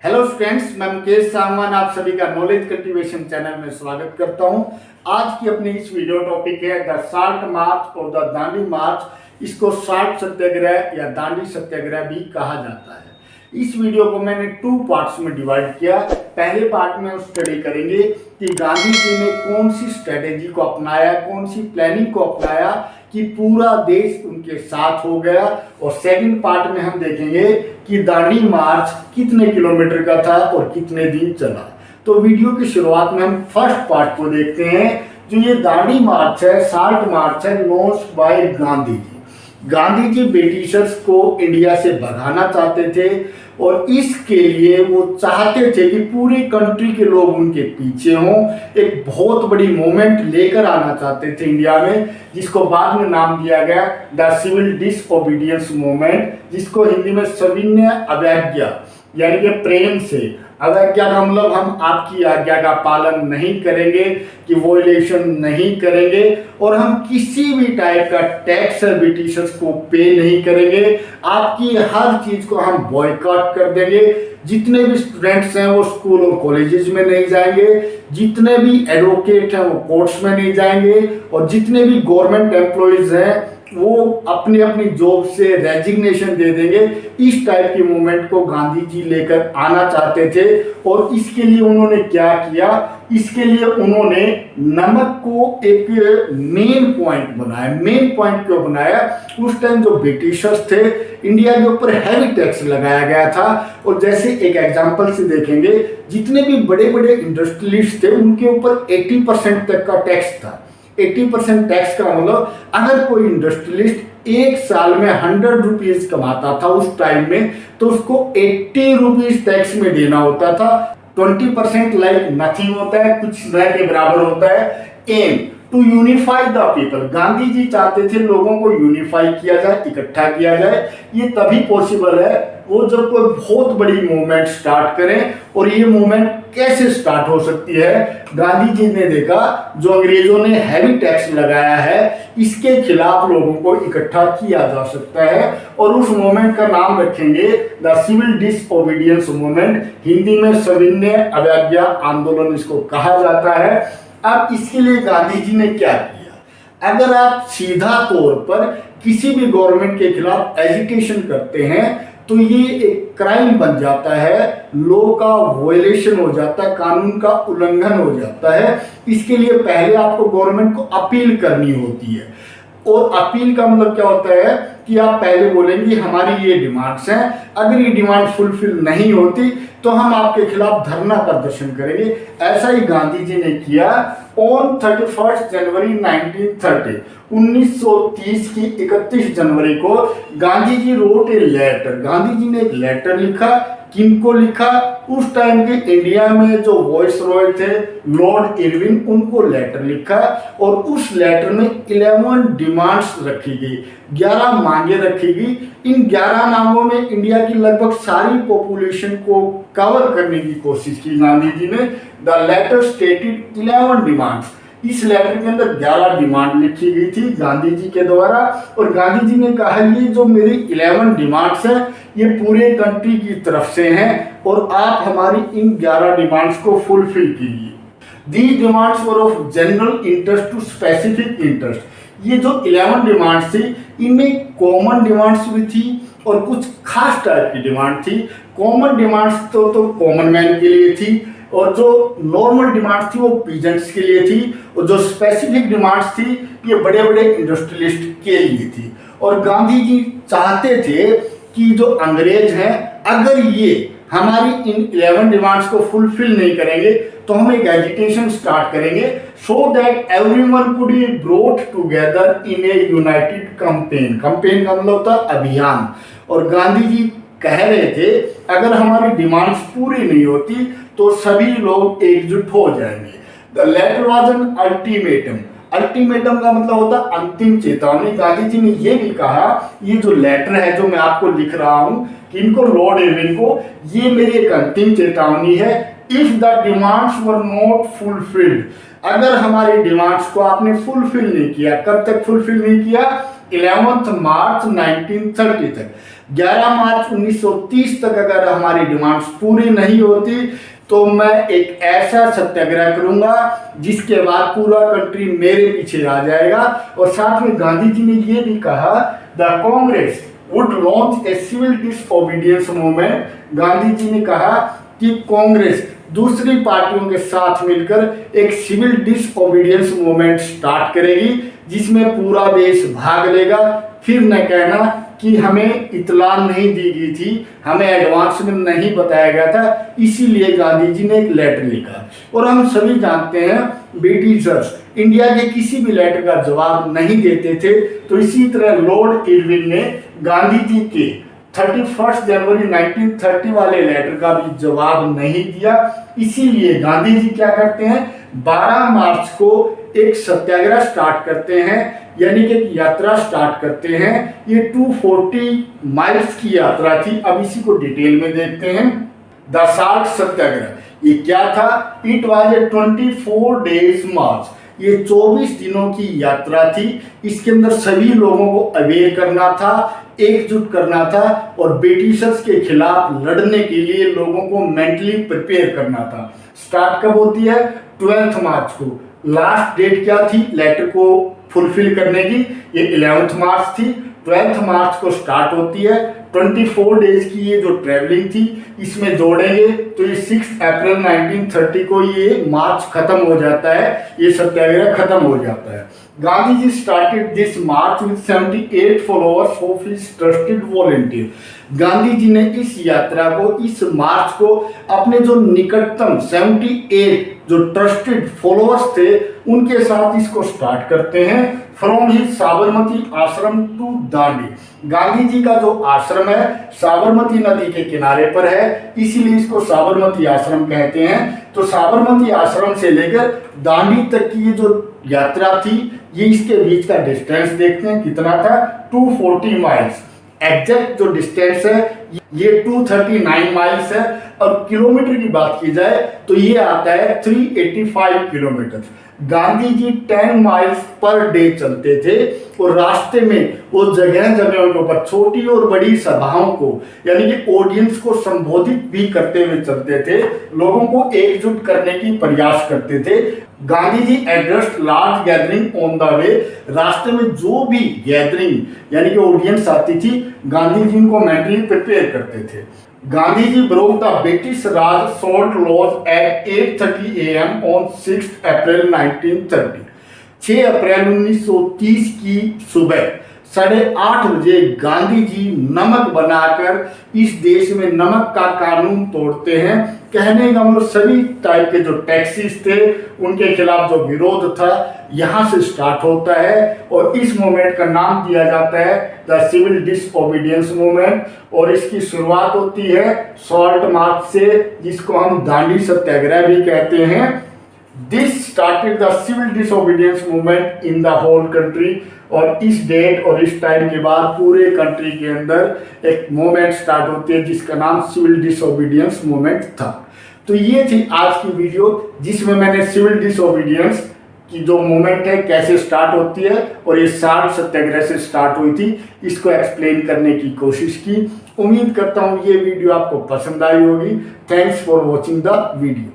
Hello friends, मैं मुकेश सामान आप सभी का नॉलेज कल्टीवेशन चैनल में स्वागत करता हूं। आज की अपनी इस वीडियो टॉपिक है द साल्ट मार्च और द दांडी मार्च। इसको साल्ट सत्याग्रह या दांडी सत्याग्रह भी कहा जाता है। इस वीडियो को मैंने 2 पार्ट्स में डिवाइड किया। पहले पार्ट में स्टडी करेंगे कि गांधी जी ने कौन सी स्ट्रेटेजी को अपनाया, कौन सी प्लानिंग को अपनाया कि पूरा देश उनके साथ हो गया। और सेकंड पार्ट में हम देखेंगे कि दांडी मार्च कितने किलोमीटर का था और कितने दिन चला। तो वीडियो की शुरुआत में हम फर्स्ट पार्ट को देखते हैं। जो ये दांडी मार्च है, साल्ट मार्च है, launched by Gandhi ji. Gandhi ji Britishers को इंडिया से भगाना चाहते थे और इसके लिए वो चाहते थे कि पूरी कंट्री के लोग उनके पीछे हों। एक बहुत बड़ी मूवमेंट लेकर आना चाहते थे इंडिया में, जिसको बाद में नाम दिया गया द सिविल डिसओबीडियंस मूवमेंट, जिसको हिंदी में सविनय अवज्ञा यानी कि प्रेम से अवज्ञा का मतलब हम आपकी आज्ञा का पालन नहीं करेंगे, कि वॉयलेशन नहीं करेंगे और हम किसी भी टाइप का टैक्स ब्रिटिशर्स को पे नहीं करेंगे। आपकी हर चीज को हम बॉयकॉट कर देंगे। जितने भी स्टूडेंट्स हैं वो स्कूल और कॉलेजेस में नहीं जाएंगे, जितने भी एडवोकेट हैं वो कोर्ट्स में नहीं जाएंगे और जितने भी गवर्नमेंट एम्प्लॉइज हैं वो अपनी अपनी जॉब से रेजिग्नेशन दे देंगे। इस टाइप की मूवमेंट को गांधी जी लेकर आना चाहते थे और इसके लिए उन्होंने क्या किया, इसके लिए उन्होंने नमक को एक मेन पॉइंट बनाया। मेन पॉइंट क्यों बनाया? उस टाइम जो ब्रिटिशर्स थे, इंडिया के ऊपर हैवी टैक्स लगाया गया था। और जैसे एक एग्जांपल से देखेंगे, जितने भी बड़े बड़े इंडस्ट्रियलिस्ट थे उनके ऊपर 80% तक का टैक्स था। 80% टैक्स का मतलब अगर कोई इंडस्ट्रियलिस्ट एक साल में 100 रुपीज कमाता था उस टाइम में, तो उसको 80 रुपीज टैक्स में देना होता था। 20% लाइक नथिंग होता है, कुछ न के बराबर होता है। Aim to unify the people, Gandhi ji चाहते थे लोगों को यूनिफाई किया जाए, इकट्ठा किया जाए। ये तभी पॉसिबल है वो जब कोई बहुत बड़ी मूवमेंट स्टार्ट करें। और ये मूवमेंट कैसे स्टार्ट हो सकती है? गांधी जी ने देखा जो अंग्रेजों ने हैवी टैक्स लगाया है, इसके खिलाफ लोगों को इकट्ठा किया जा सकता है और उस मूवमेंट का नाम रखेंगे the civil disobedience movement. Hindi में सविनय अवज्ञा आंदोलन इसको कहा जाता है। अब इसके लिए गांधी जी ने क्या किया? अगर आप सीधा तौर पर किसी भी गवर्नमेंट के खिलाफ एजिटेशन करते हैं तो ये एक क्राइम बन जाता है, लॉ का वॉयलेशन हो जाता है, कानून का उल्लंघन हो जाता है। इसके लिए पहले आपको गवर्नमेंट को अपील करनी होती है। और अपील का मतलब क्या होता है कि आप पहले बोलेंगे हमारी ये डिमांड्स हैं, अगर ये डिमांड फुलफिल नहीं होती तो हम आपके खिलाफ धरना प्रदर्शन करेंगे। ऐसा ही गांधी जी ने किया। ऑन 31 जनवरी 1930 1930 की 31 जनवरी को Gandhi ji wrote a letter. Gandhi ji ने एक लेटर लिखा। किनको लिखा? उस टाइम के इंडिया में जो वॉइस रॉय थे लॉर्ड इरविन, उनको लेटर लिखा। और उस लेटर में 11 डिमांड्स रखी गई, 11 मांगे रखी गई। इन 11 मांगों में इंडिया की लगभग सारी पॉपुलेशन को कवर करने की कोशिश की गांधी जी ने। The letter stated 11 demands. इस लेटर के अंदर 11 डिमांड लिखी गई थी गांधी जी के द्वारा। और गांधी जी ने कहा ये जो मेरी 11 डिमांड्स हैं ये पूरे कंट्री की तरफ से हैं और आप हमारी इन 11 डिमांड्स को फुलफिल कीजिए। These demands were of general interest to specific interest. ये जो 11 डिमांड्स थी इनमें कॉमन डिमांड्स भी थी और कुछ खास टाइप की डिमांड थी। कॉमन डिमांड्स तो कॉमन मैन के लिए थी और जो नॉर्मल डिमांड्स थी वो पीजेंट्स के लिए थी। और जो स्पेसिफिक डिमांड्स थी ये बड़े बड़े इंडस्ट्रियलिस्ट के लिए थी। और गांधी जी चाहते थे कि जो अंग्रेज हैं अगर ये हमारी इन 11 डिमांड्स को फुलफिल नहीं करेंगे तो हम एक एजिटेशन स्टार्ट करेंगे, so that everyone could be brought together in A United campaign. Campaign का मतलब होता है अभियान। और गांधी जी कह रहे थे अगर हमारी डिमांड्स पूरी नहीं होती तो सभी लोग एकजुट हो जाएंगे। The letter was an ultimatum. Ultimatum का मतलब होता है अंतिम चेतावनी। गांधी जी ने यह भी कहा ये जो लेटर है जो मैं आपको लिख रहा हूं कि इनको लॉर्ड इरविन को, ये मेरी एक अंतिम चेतावनी है। If the demands were not fulfilled, अगर हमारी डिमांड्स को आपने फुलफिल नहीं किया, कब तक फुलफिल नहीं किया? 11 मार्च 1930 तक। 11 मार्च 1930 तक अगर हमारी डिमांड्स पूरी नहीं होती तो मैं एक ऐसा सत्याग्रह करूंगा जिसके बाद पूरा कंट्री मेरे पीछे आ जाएगा। और साथ में गांधी जी ने ये भी कहा, the Congress would launch a civil disobedience movement. Gandhi ji ने कहा कि कांग्रेस दूसरी पार्टियों के साथ मिलकर एक सिविल डिसओबीडियंस मूवमेंट स्टार्ट करेगी जिसमें पूरा देश भाग लेगा। फिर न कहना कि हमें इतला नहीं दी गई थी, हमें एडवांस में नहीं बताया गया था, इसीलिए गांधी जी ने एक लेटर लिखा। और हम सभी जानते हैं ब्रिटिशर्स इंडिया के किसी भी लेटर का जवाब नहीं देते थे, तो इसी तरह लॉर्ड इरविन ने गांधी जी के 31 जनवरी 1930 वाले लेटर का भी जवाब नहीं दिया। इसीलिए गांधी जी क्या करते हैं, 12 मार्च को एक सत्याग्रह स्टार्ट करते हैं, यानी कि एक यात्रा स्टार्ट करते हैं। ये 240 माइल्स की यात्रा थी। अब इसी को डिटेल में देखते हैं। द साल्ट सत्याग्रह ये क्या था? इट वाज ए 24 डेज मार्च। ये 24 दिनों की यात्रा थी। इसके अंदर सभी लोगों को अवेयर करना था, एकजुट करना था और ब्रिटिशर्स के खिलाफ लड़ने के लिए लोगों को मेंटली प्रिपेयर करना था। स्टार्ट कब होती है? 12 मार्च को। लास्ट डेट क्या थी लेटर को फुलफिल करने की? ये 11 मार्च थी। 12 मार्च को स्टार्ट होती है। 24 डेज की ये जो ट्रैवलिंग थी इसमें जोड़ेंगे तो ये 6 अप्रैल 1930 को ये मार्च खत्म हो जाता है, ये सत्याग्रह खत्म हो जाता है। Gandhi ji started this march with 78 followers of his trusted volunteer. Gandhi ji ने इस यात्रा को, इस मार्च को अपने जो निकटतम 78 जो ट्रस्टेड फॉलोअर्स थे उनके साथ इसको स्टार्ट करते हैं। फ्रॉम हिज साबरमती आश्रम टू दांडी। गांधी जी का जो आश्रम है साबरमती नदी के किनारे पर है, इसीलिए इसको साबरमती आश्रम कहते हैं। तो साबरमती आश्रम से लेकर दांडी तक की ये जो यात्रा थी, ये इसके बीच का डिस्टेंस देखते हैं कितना था, 240 माइल्स। एग्जैक्ट जो डिस्टेंस है ये 239 माइल्स है। और किलोमीटर की बात की जाए तो ये आता है 385 kilometre. Gandhi ji 10 miles per day चलते थे और रास्ते में वो जगह जगह के ऊपर छोटी और बड़ी सभाओं को, यानी कि ऑडियंस को संबोधित भी करते हुए चलते थे, लोगों को एकजुट करने की प्रयास करते थे। Gandhi ji addressed large gathering on the way. रास्ते में जो भी गैदरिंग यानी कि ऑडियंस आती थी, गांधी जी उनको मेंटली प्रिपेयर करते थे। Gandhi ji broke the British raj salt laws at 8:30 AM on 6 अप्रैल 1930। 6 अप्रैल 1930 की सुबह 8:30 बजे गांधी जी नमक बनाकर इस देश में नमक का कानून तोड़ते हैं। कहने का मतलब सभी टाइप के जो टैक्सीज थे उनके खिलाफ जो विरोध था यहाँ से स्टार्ट होता है और इस मूवमेंट का नाम दिया जाता है द सिविल डिसओबीडियंस मूवमेंट। और इसकी शुरुआत होती है सॉल्ट मार्च से, जिसको हम दांडी सत्याग्रह भी कहते हैं। This started the civil disobedience movement in the whole country. और इस डेट और इस टाइम के बाद पूरे कंट्री के अंदर एक मूवमेंट स्टार्ट होती है जिसका नाम सिविल डिसओबीडियंस मूवमेंट था। तो ये थी आज की वीडियो जिसमें मैंने सिविल डिसओबीडियंस की जो मूवमेंट है कैसे स्टार्ट होती है और ये साल्ट सत्याग्रह से स्टार्ट हुई थी, इसको एक्सप्लेन करने की कोशिश की। उम्मीद करता हूँ ये वीडियो आपको पसंद आई होगी। Thanks for watching the video.